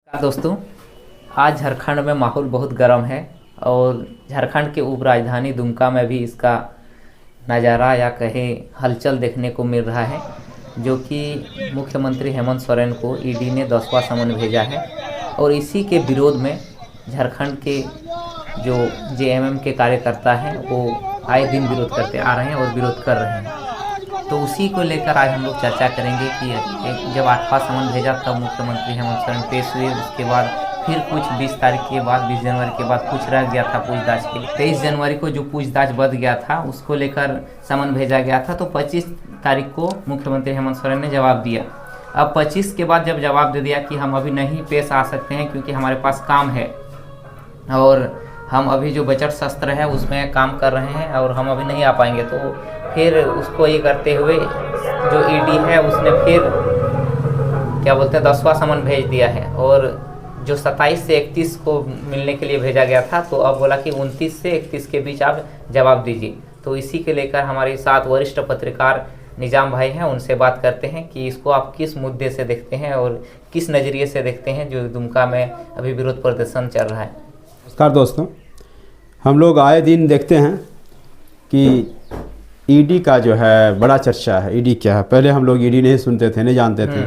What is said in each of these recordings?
दोस्तों, आज झारखंड में माहौल बहुत गर्म है और झारखंड के उपराजधानी दुमका में भी इसका नज़ारा या कहे हलचल देखने को मिल रहा है, जो कि मुख्यमंत्री हेमंत सोरेन को ईडी ने 10वां समन भेजा है। और इसी के विरोध में झारखंड के जो जेएमएम के कार्यकर्ता हैं वो आए दिन विरोध करते आ रहे हैं और विरोध कर रहे हैं। तो उसी को लेकर आज हम लोग चर्चा करेंगे कि जब 8वां समन भेजा तब मुख्यमंत्री हेमंत सोरेन पेश हुए, उसके बाद फिर कुछ 20 तारीख के बाद 20 जनवरी के बाद कुछ रह गया था पूछताछ के लिए। 23 जनवरी को जो पूछताछ बंद गया था उसको लेकर समन भेजा गया था, तो 25 तारीख को मुख्यमंत्री हेमंत सोरेन ने जवाब दिया। अब 25 के बाद जब जवाब दे दिया कि हम अभी नहीं पेश आ सकते हैं क्योंकि हमारे पास काम है और हम अभी जो बजट सत्र है उसमें काम कर रहे हैं और हम अभी नहीं आ पाएंगे, तो फिर उसको ये करते हुए जो ईडी है उसने फिर क्या बोलते हैं 10वां समन भेज दिया है। और जो 27 से 31 को मिलने के लिए भेजा गया था, तो अब बोला कि 29 से 31 के बीच आप जवाब दीजिए। तो इसी के लेकर हमारे साथ वरिष्ठ पत्रकार निजाम भाई हैं, उनसे बात करते हैं कि इसको आप किस मुद्दे से देखते हैं और किस नज़रिए से देखते हैं जो दुमका में अभी विरोध प्रदर्शन चल रहा है। नमस्कार दोस्तों, हम लोग आए दिन देखते हैं कि ईडी का जो है बड़ा चर्चा है। ईडी क्या है, पहले हम लोग ईडी नहीं सुनते थे, नहीं जानते थे।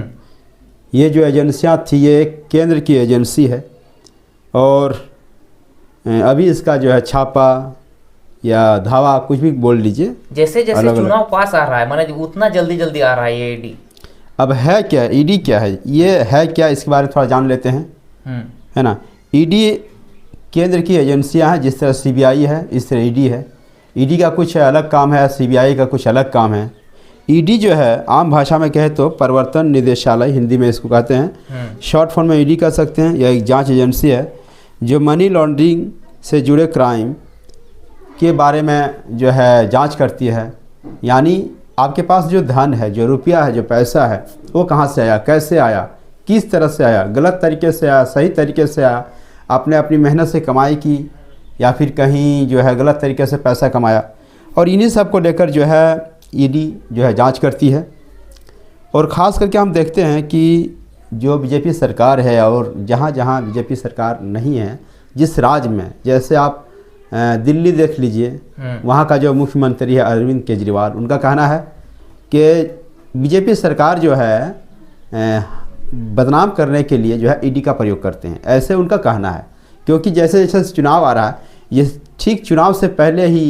ये जो एजेंसियां थी ये एक केंद्र की एजेंसी है और अभी इसका जो है छापा या धावा कुछ भी बोल लीजिए, जैसे जैसे चुनाव पास आ रहा है माने उतना जल्दी जल्दी आ रहा है ये ईडी। अब है क्या ईडी, क्या है ये, है क्या, इसके बारे में थोड़ा जान लेते हैं, है ना। ईडी केंद्र की एजेंसियां हैं, जिस तरह सीबीआई है इस तरह ईडी है। ईडी का कुछ अलग काम है, सीबीआई का कुछ अलग काम है। ईडी जो है आम भाषा में कहे तो प्रवर्तन निदेशालय, हिंदी में इसको कहते हैं, शॉर्ट फॉर्म में ईडी कह सकते हैं। यह एक जांच एजेंसी है जो मनी लॉन्ड्रिंग से जुड़े क्राइम के बारे में जो है जांच करती है। यानी आपके पास जो धन है, जो रुपया है, जो पैसा है, वो कहाँ से आया, कैसे आया, किस तरह से आया, गलत तरीके से आया, सही तरीके से आया, आपने अपनी मेहनत से कमाई की या फिर कहीं जो है गलत तरीके से पैसा कमाया। और इन्हीं सब को लेकर जो है ईडी जो है जांच करती है। और ख़ास करके हम देखते हैं कि जो बीजेपी सरकार है और जहाँ जहाँ बीजेपी सरकार नहीं है, जिस राज्य में, जैसे आप दिल्ली देख लीजिए, वहाँ का जो मुख्यमंत्री है अरविंद केजरीवाल, उनका कहना है कि बीजेपी सरकार जो है बदनाम करने के लिए जो है ईडी का प्रयोग करते हैं, ऐसे उनका कहना है। क्योंकि जैसे जैसे चुनाव आ रहा है, ये ठीक चुनाव से पहले ही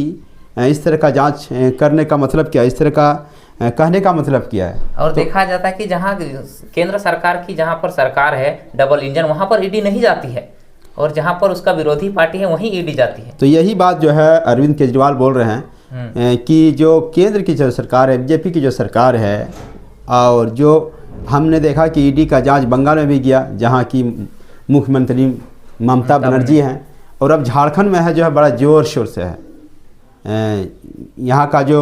इस तरह का जांच करने का मतलब क्या है, इस तरह का कहने का मतलब क्या है। और तो देखा जाता है कि जहां केंद्र सरकार की जहां पर सरकार है डबल इंजन, वहां पर ईडी नहीं जाती है और जहां पर उसका विरोधी पार्टी है वहीं ईडी जाती है। तो यही बात जो है अरविंद केजरीवाल बोल रहे हैं कि जो केंद्र की जो सरकार है, बीजेपी की जो सरकार है, और जो हमने देखा कि ईडी का जांच बंगाल में भी गया जहाँ की मुख्यमंत्री ममता बनर्जी हैं, और अब झारखंड में है जो है बड़ा ज़ोर शोर से है। यहाँ का जो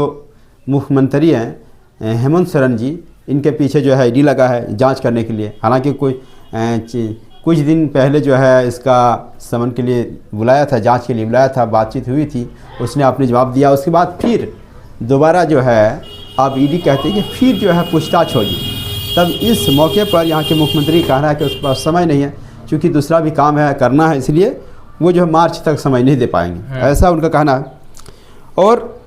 मुख्यमंत्री हैं हेमंत सोरेन जी, इनके पीछे जो है ईडी लगा है जांच करने के लिए। हालांकि कुछ दिन पहले जो है इसका समन के लिए बुलाया था, जांच के लिए बुलाया था, बातचीत हुई थी, उसने अपने जवाब दिया। उसके बाद फिर दोबारा जो है अब ईडी कहते हैं कि फिर जो है पूछताछ होगी। तब इस मौके पर यहाँ के मुख्यमंत्री कहना है कि उसके पास समय नहीं है, क्योंकि दूसरा भी काम है करना है, इसलिए वो जो है मार्च तक समय नहीं दे पाएंगे, ऐसा उनका कहना है। और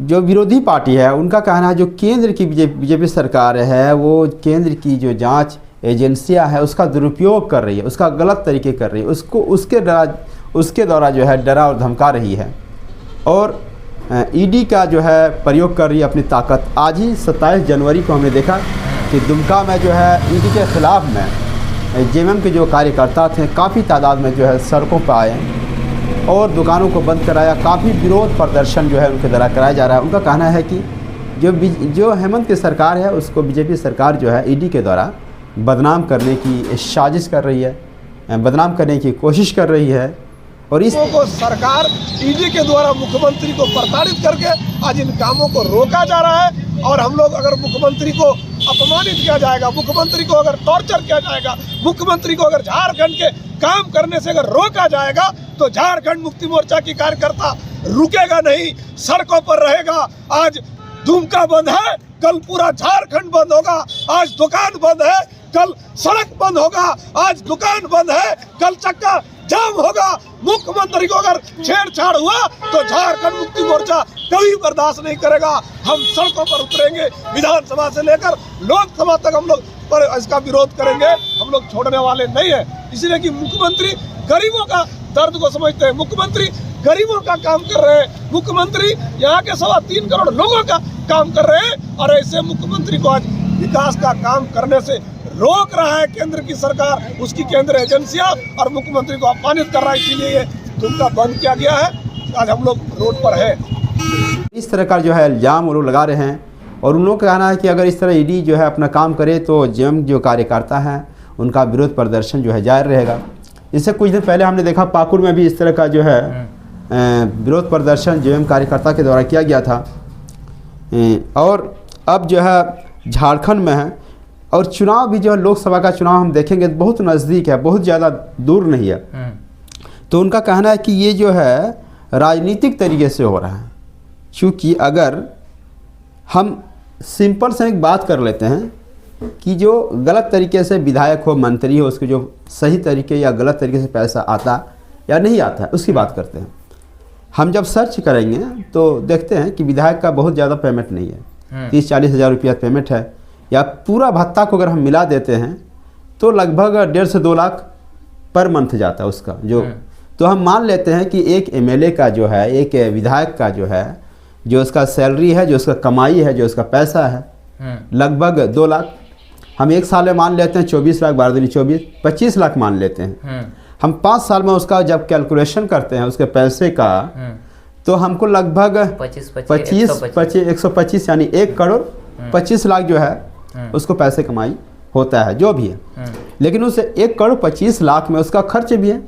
जो विरोधी पार्टी है उनका कहना है जो केंद्र की बीजेपी सरकार है वो केंद्र की जो जांच एजेंसियां है उसका दुरुपयोग कर रही है, उसका गलत तरीके कर रही है, उसको उसके द्वारा जो है डरा और धमका रही है और ईडी का जो है प्रयोग कर रही है अपनी ताकत। आज ही 27 जनवरी को हमने देखा कि दुमका में जो है ईडी के ख़िलाफ़ में जेएमएम के जो कार्यकर्ता थे काफ़ी तादाद में जो है सड़कों पर आए और दुकानों को बंद कराया। काफ़ी विरोध प्रदर्शन जो है उनके द्वारा कराया जा रहा है। उनका कहना है कि जो हेमंत की सरकार है उसको बीजेपी सरकार जो है ईडी के द्वारा बदनाम करने की साजिश कर रही है, बदनाम करने की कोशिश कर रही है। और इस को सरकार ईडी के द्वारा मुख्यमंत्री को प्रताड़ित करके आज इन कामों को रोका जा रहा है। और हम लोग अगर मुख्यमंत्री को अपमानित किया जाएगा, मुख्यमंत्री को अगर टॉर्चर किया जाएगा, मुख्यमंत्री को अगर झारखंड के काम करने से अगर रोका जाएगा तो झारखंड मुक्ति मोर्चा की कार्यकर्ता रुकेगा नहीं, सड़कों पर रहेगा। आज दुमका बंद है, कल पूरा झारखंड बंद होगा। आज दुकान बंद है, कल सड़क बंद होगा, आज दुकान बंद है, कल चक्का जाम होगा। मुख्यमंत्री को अगर छेड़छाड़ हुआ तो झारखंड मुक्ति मोर्चा कभी बर्दाश्त नहीं करेगा। हम सड़कों पर उतरेंगे, विधानसभा से लेकर लोकसभा तक हम लोग पर इसका विरोध करेंगे। हम लोग छोड़ने वाले नहीं है, इसलिए कि मुख्यमंत्री गरीबों का दर्द को समझते हैं, मुख्यमंत्री गरीबों का काम कर रहे हैं, मुख्यमंत्री यहाँ के 3.25 करोड़ लोगों का काम कर रहे हैं। और ऐसे मुख्यमंत्री को आज विकास का काम करने से रोक रहा है केंद्र की सरकार, उसकी केंद्र एजेंसियां, और मुख्यमंत्री को अपमानित कर रहा है। इसीलिए ये दुमका बंद किया गया है। आज हम लोग रोड पर है। इस तरह का जो है इल्ज़ाम वो लोग लगा रहे हैं, और उन लोगों का कहना है कि अगर इस तरह ईडी जो है अपना काम करे तो जेएम जो कार्यकर्ता हैं उनका विरोध प्रदर्शन जो है जारी रहेगा। इससे कुछ दिन पहले हमने देखा पाकुड़ में भी इस तरह का जो है विरोध प्रदर्शन जेएम कार्यकर्ता के द्वारा किया गया था। और अब जो है झारखंड में है, और चुनाव भी जो है लोकसभा का चुनाव हम देखेंगे बहुत नज़दीक है, बहुत ज़्यादा दूर नहीं है। तो उनका कहना है कि ये जो है राजनीतिक तरीके से हो रहा है, क्योंकि अगर हम सिंपल से एक बात कर लेते हैं कि जो गलत तरीके से विधायक हो, मंत्री हो, उसके जो सही तरीके या गलत तरीके से पैसा आता या नहीं आता है उसकी बात करते हैं। हम जब सर्च करेंगे तो देखते हैं कि विधायक का बहुत ज़्यादा पेमेंट नहीं है, 30-40 हज़ार रुपया पेमेंट है, या पूरा भत्ता को अगर हम मिला देते हैं तो लगभग 1.5 से 2 लाख पर मंथ जाता है उसका जो। तो हम मान लेते हैं कि एक एमएलए का जो है, एक विधायक का जो है, जो उसका सैलरी है, जो उसका कमाई है, जो उसका पैसा है लगभग 2 लाख। हम एक साल में मान लेते हैं 24 लाख, 12 दूनी 24, 25 लाख मान लेते हैं। हम 5 साल में उसका जब कैलकुलेशन करते हैं उसके पैसे का, तो हमको लगभग 125 यानी 1 करोड़ 25 लाख जो है उसको पैसे कमाई होता है, जो भी है। लेकिन उस 1 करोड़ 25 लाख में उसका खर्च भी है,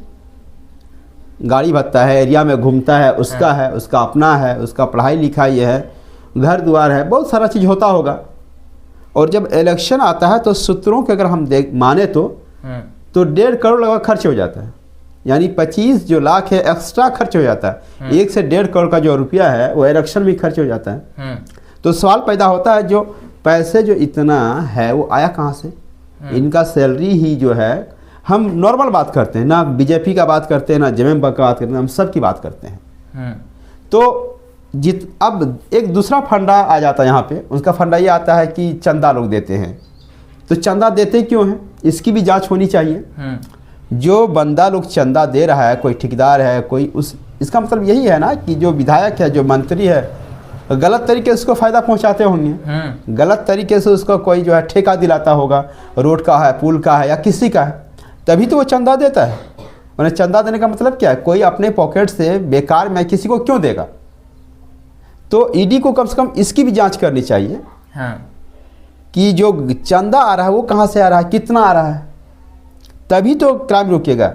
गाड़ी भत्ता है, एरिया में घूमता है, उसका है, उसका अपना है, उसका पढ़ाई लिखाई है, घर द्वार है, बहुत सारा चीज़ होता होगा। और जब इलेक्शन आता है तो सूत्रों के अगर हम माने तो 1.5 करोड़ लगभग खर्च हो जाता है, यानी 25 जो लाख है एक्स्ट्रा खर्च हो जाता है। 1 से 1.5 करोड़ का जो रुपया है वो इलेक्शन में खर्च हो जाता है। तो सवाल पैदा होता है जो पैसे जो इतना है वो आया कहाँ से? इनका सैलरी ही जो है, हम नॉर्मल बात करते हैं ना, बीजेपी का बात करते हैं ना, जेएम का बात करते हैं, हम सब की बात करते हैं। तो अब एक दूसरा फंडा आ जाता है यहाँ पे, उसका फंडा ये आता है कि चंदा लोग देते हैं। तो चंदा देते क्यों हैं इसकी भी जांच होनी चाहिए। जो बंदा लोग चंदा दे रहा है, कोई ठेकेदार है, कोई इसका मतलब यही है ना कि जो विधायक है, जो मंत्री है, गलत तरीके से उसको फ़ायदा पहुंचाते होंगे, गलत तरीके से उसको कोई जो है ठेका दिलाता होगा, रोड का है, पुल का है, या किसी का है, तभी तो वो चंदा देता है। उन्हें चंदा देने का मतलब क्या है? कोई अपने पॉकेट से बेकार में किसी को क्यों देगा? तो ईडी को कम से कम इसकी भी जांच करनी चाहिए कि जो चंदा आ रहा है वो कहाँ से आ रहा है, कितना आ रहा है, तभी तो क्राइम रुकेगा।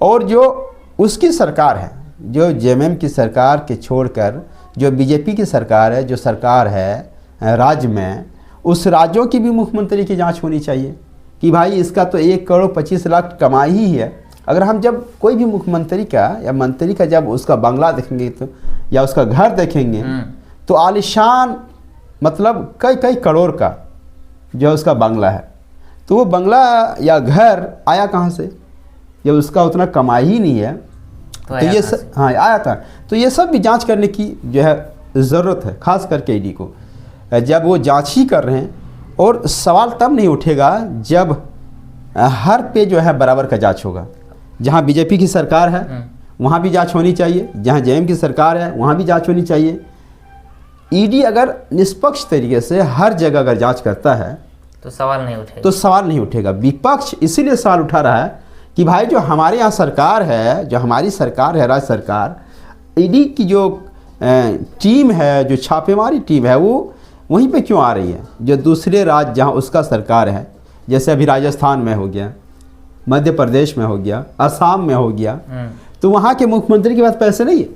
और जो उसकी सरकार है, जो जेएमएम की सरकार के छोड़कर जो बीजेपी की सरकार है, जो सरकार है राज्य में, उस राज्यों की भी मुख्यमंत्री की जांच होनी चाहिए कि भाई इसका तो 1 करोड़ 25 लाख कमाई ही है। अगर हम जब कोई भी मुख्यमंत्री का या मंत्री का जब उसका बंगला देखेंगे तो, या उसका घर देखेंगे तो आलिशान मतलब कई करोड़ का जो उसका बंगला है, तो वो बंगला या घर आया कहाँ से? जब उसका उतना कमाई ही नहीं है तो ये सब आया था। तो ये सब भी जांच करने की जो है ज़रूरत है, खास करके ईडी को, जब वो जांच ही कर रहे हैं। और सवाल तब नहीं उठेगा जब हर पे जो है बराबर का जांच होगा। जहां बीजेपी की सरकार है वहां भी जांच होनी चाहिए, जहां जेएम की सरकार है वहां भी जांच होनी चाहिए। ईडी अगर निष्पक्ष तरीके से हर जगह अगर जांच करता है तो सवाल नहीं उठेगा। विपक्ष इसीलिए सवाल उठा रहा है कि भाई जो हमारे यहाँ सरकार है, जो हमारी सरकार है, राज्य सरकार, ईडी की जो टीम है, जो छापेमारी टीम है, वो वहीं पे क्यों आ रही है? जो दूसरे राज्य जहाँ उसका सरकार है, जैसे अभी राजस्थान में हो गया, मध्य प्रदेश में हो गया, असम में हो गया, तो वहाँ के मुख्यमंत्री के पास पैसे नहीं है,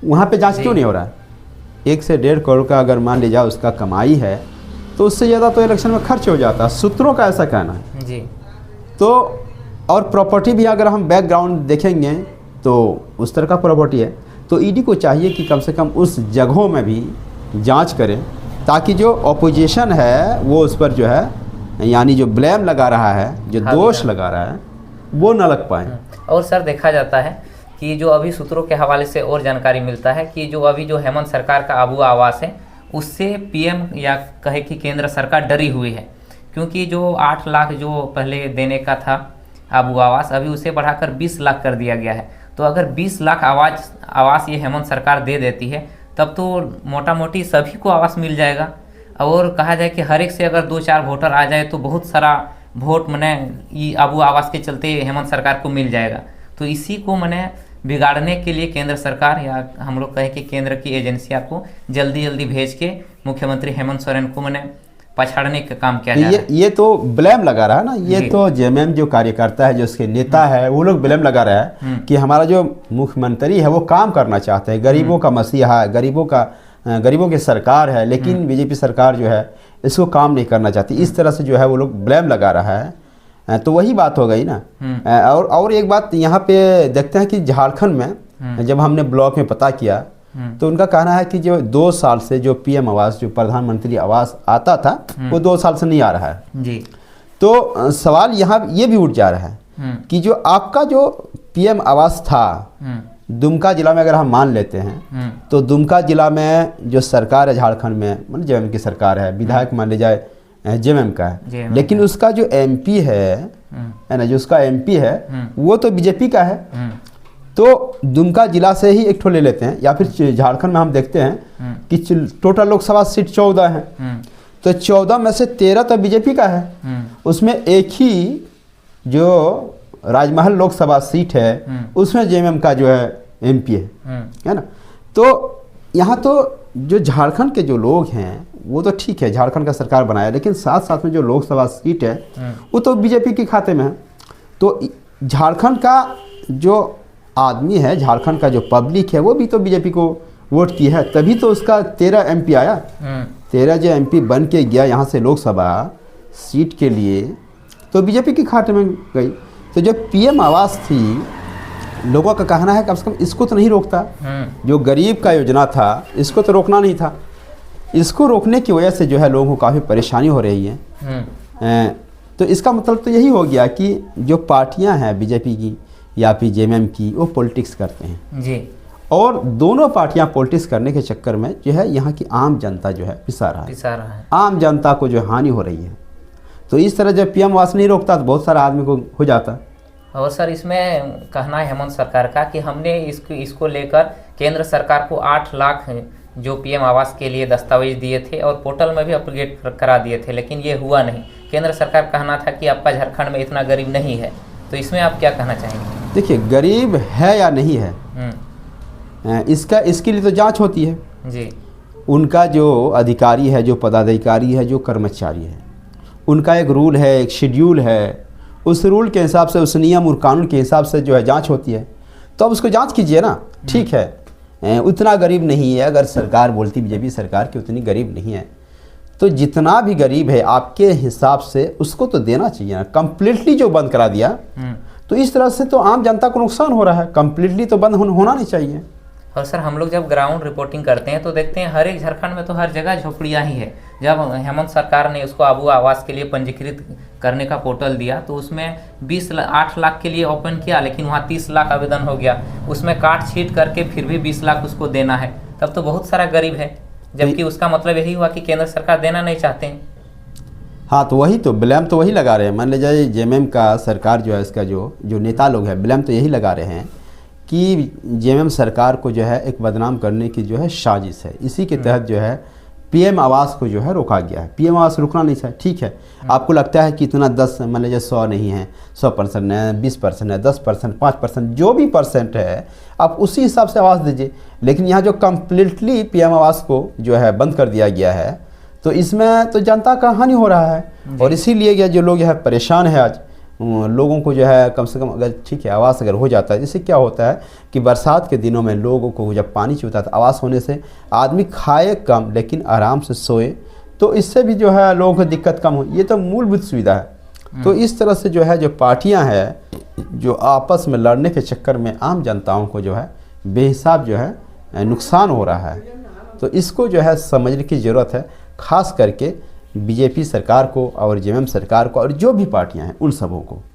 वहाँ पे जांच क्यों नहीं हो रहा है? 1 से 1.5 करोड़ का अगर मान लीजिए उसका कमाई है तो उससे ज़्यादा तो इलेक्शन में खर्च हो जाता है, सूत्रों का ऐसा कहना है जी। तो और प्रॉपर्टी भी अगर हम बैकग्राउंड देखेंगे तो उस तरह का प्रॉपर्टी है। तो ईडी को चाहिए कि कम से कम उस जगहों में भी जांच करें ताकि जो ऑपोजिशन है वो उस पर जो है यानी जो ब्लेम लगा रहा है, जो दोष लगा रहा है, वो न लग पाए। और सर देखा जाता है कि जो अभी सूत्रों के हवाले से और जानकारी मिलता है कि जो अभी जो हेमंत सरकार का आबू आवास है उससे पीएम या कहे कि केंद्र सरकार डरी हुई है, क्योंकि जो 8 लाख जो पहले देने का था आबू आवास, अभी उसे बढ़ाकर 20 लाख कर दिया गया है। तो अगर 20 लाख आवास ये हेमंत सरकार दे देती है तब तो मोटा मोटी सभी को आवास मिल जाएगा। और कहा जाए कि हर एक से अगर 2-4 वोटर आ जाए तो बहुत सारा वोट मने ये आबू आवास के चलते हेमंत सरकार को मिल जाएगा। तो इसी को मने बिगाड़ने के लिए केंद्र सरकार या हम लोग कहें कि केंद्र की एजेंसियां को जल्दी जल्दी भेज के मुख्यमंत्री हेमंत सोरेन को मने पछाड़ने का काम किया जा रहा है। ये तो ब्लेम लगा रहा है ना, ये तो जेएमएम जो कार्यकर्ता है, जो उसके नेता है, वो लोग ब्लेम लगा रहा है कि हमारा जो मुख्यमंत्री है वो काम करना चाहते हैं, गरीबों का मसीहा है, गरीबों की सरकार है, लेकिन बीजेपी सरकार जो है इसको काम नहीं करना चाहती। इस तरह से जो है वो लोग ब्लेम लगा रहा है। तो वही बात हो गई ना। और एक बात यहाँ पे देखते हैं कि झारखंड में जब हमने ब्लॉक में पता किया तो उनका कहना है कि जो 2 साल से जो पीएम आवास, जो प्रधानमंत्री आवास आता था वो 2 साल से नहीं आ रहा है जी। तो सवाल यहाँ ये भी उठ जा रहा है कि जो आपका जो पीएम आवास था दुमका जिला में, अगर हम मान लेते हैं तो दुमका जिला में जो सरकार है झारखंड में, मतलब जेएमएम की सरकार है, विधायक मान ले जाए जेएमएम का है, लेकिन उसका जो एमपी है ना, जो उसका एमपी है वो तो बीजेपी का है। तो दुमका जिला से ही एक ठो ले लेते हैं, या फिर झारखंड में हम देखते हैं कि टोटल लोकसभा सीट 14 है, तो 14 में से 13 तो बीजेपी का है, उसमें एक ही जो राजमहल लोकसभा सीट है उसमें जेएमएम का जो है एमपी है ना। तो यहाँ तो जो झारखंड के जो लोग हैं वो तो ठीक है, झारखंड का सरकार बनाया, लेकिन साथ साथ में जो लोकसभा सीट है वो तो बीजेपी के खाते में है। तो झारखंड का जो आदमी है, झारखंड का जो पब्लिक है, वो भी तो बीजेपी को वोट की है, तभी तो उसका 13 एमपी आया। 13 जो एमपी बन के गया यहाँ से लोकसभा सीट के लिए, तो बीजेपी के खाते में गई। तो जो पीएम आवास थी, लोगों का कहना है कम से कम इसको तो नहीं रोकता, जो गरीब का योजना था इसको तो रोकना नहीं था। इसको रोकने की वजह से जो है लोगों को काफ़ी परेशानी हो रही है। तो इसका मतलब तो यही हो गया कि जो पार्टियां हैं बीजेपी की या फिर जेएमएम की, वो पॉलिटिक्स करते हैं जी। और दोनों पार्टियां पॉलिटिक्स करने के चक्कर में जो है यहाँ की आम जनता जो है पिसा रहा है। आम जनता को जो हानि हो रही है। तो इस तरह जब पीएम आवास नहीं रोकता तो बहुत सारा आदमी को हो जाता। और सर इसमें कहना है हेमंत सरकार का कि हमने इसको लेकर केंद्र सरकार को 8 लाख जो पीएम आवास के लिए दस्तावेज दिए थे और पोर्टल में भी अपडेट करा दिए थे, लेकिन ये हुआ नहीं। केंद्र सरकार कहना था कि आपका झारखंड में इतना गरीब नहीं है। तो इसमें आप क्या कहना चाहेंगे? देखिए, गरीब है या नहीं है इसके लिए तो जांच होती है जी। उनका जो अधिकारी है, जो पदाधिकारी है, जो कर्मचारी है, उनका एक रूल है, एक शेड्यूल है। उस रूल के हिसाब से, उस नियम और कानून के हिसाब से जो है जांच होती है। तो अब उसको जांच कीजिए ना। ठीक है, उतना गरीब नहीं है। अगर सरकार बोलती बीजेपी सरकार की उतनी गरीब नहीं है, तो जितना भी गरीब है आपके हिसाब से उसको तो देना चाहिए ना। कंप्लीटली जो बंद करा दिया तो इस तरह से तो आम जनता को नुकसान हो रहा है। कंप्लीटली तो बंद होना नहीं चाहिए। और सर हम लोग जब ग्राउंड रिपोर्टिंग करते हैं तो देखते हैं हर एक झारखंड में तो हर जगह झोपड़ियाँ ही है। जब हेमंत सरकार ने उसको आबू आवास के लिए पंजीकृत करने का पोर्टल दिया तो उसमें 8 लाख के लिए ओपन किया, लेकिन वहाँ 30 लाख आवेदन हो गया। उसमें काट छीट करके फिर भी 20 लाख उसको देना है, तब तो बहुत सारा गरीब है। जबकि उसका मतलब यही हुआ कि केंद्र सरकार देना नहीं चाहते हैं। हाँ, तो वही तो ब्लेम तो वही लगा रहे हैं। मान लीजिए जेएमएम का सरकार जो है, इसका जो नेता लोग हैं, ब्लेम तो यही लगा रहे हैं कि जेएमएम सरकार को जो है एक बदनाम करने की जो है साजिश है। इसी के तहत जो है पीएम आवास को जो है रोका गया है। पीएम आवास रुकना नहीं चाहिए। ठीक है, आपको लगता है कि इतना 10 मान लीजिए 100 नहीं है, 100% है, 20% है, 10%, 5%, जो भी परसेंट है आप उसी हिसाब से आवास दीजिए। लेकिन यहाँ जो कम्प्लीटली पीएम आवास को जो है बंद कर दिया गया है, तो इसमें तो जनता का हानि हो रहा है। और इसीलिए जो लोग है परेशान है आज, लोगों को जो है कम से कम अगर ठीक है आवास अगर हो जाता है, इससे क्या होता है कि बरसात के दिनों में लोगों को जब पानी चूता है, आवास होने से आदमी खाए कम लेकिन आराम से सोए, तो इससे भी जो है लोगों को दिक्कत कम हो। ये तो मूलभूत सुविधा है। तो इस तरह से जो है जो पार्टियां हैं जो आपस में लड़ने के चक्कर में आम जनताओं को जो है बेहिसाब जो है नुकसान हो रहा है। तो इसको जो है समझने की ज़रूरत है। ख़ास करके बीजेपी सरकार को और जेएमएम सरकार को और जो भी पार्टियां हैं उन सबों को।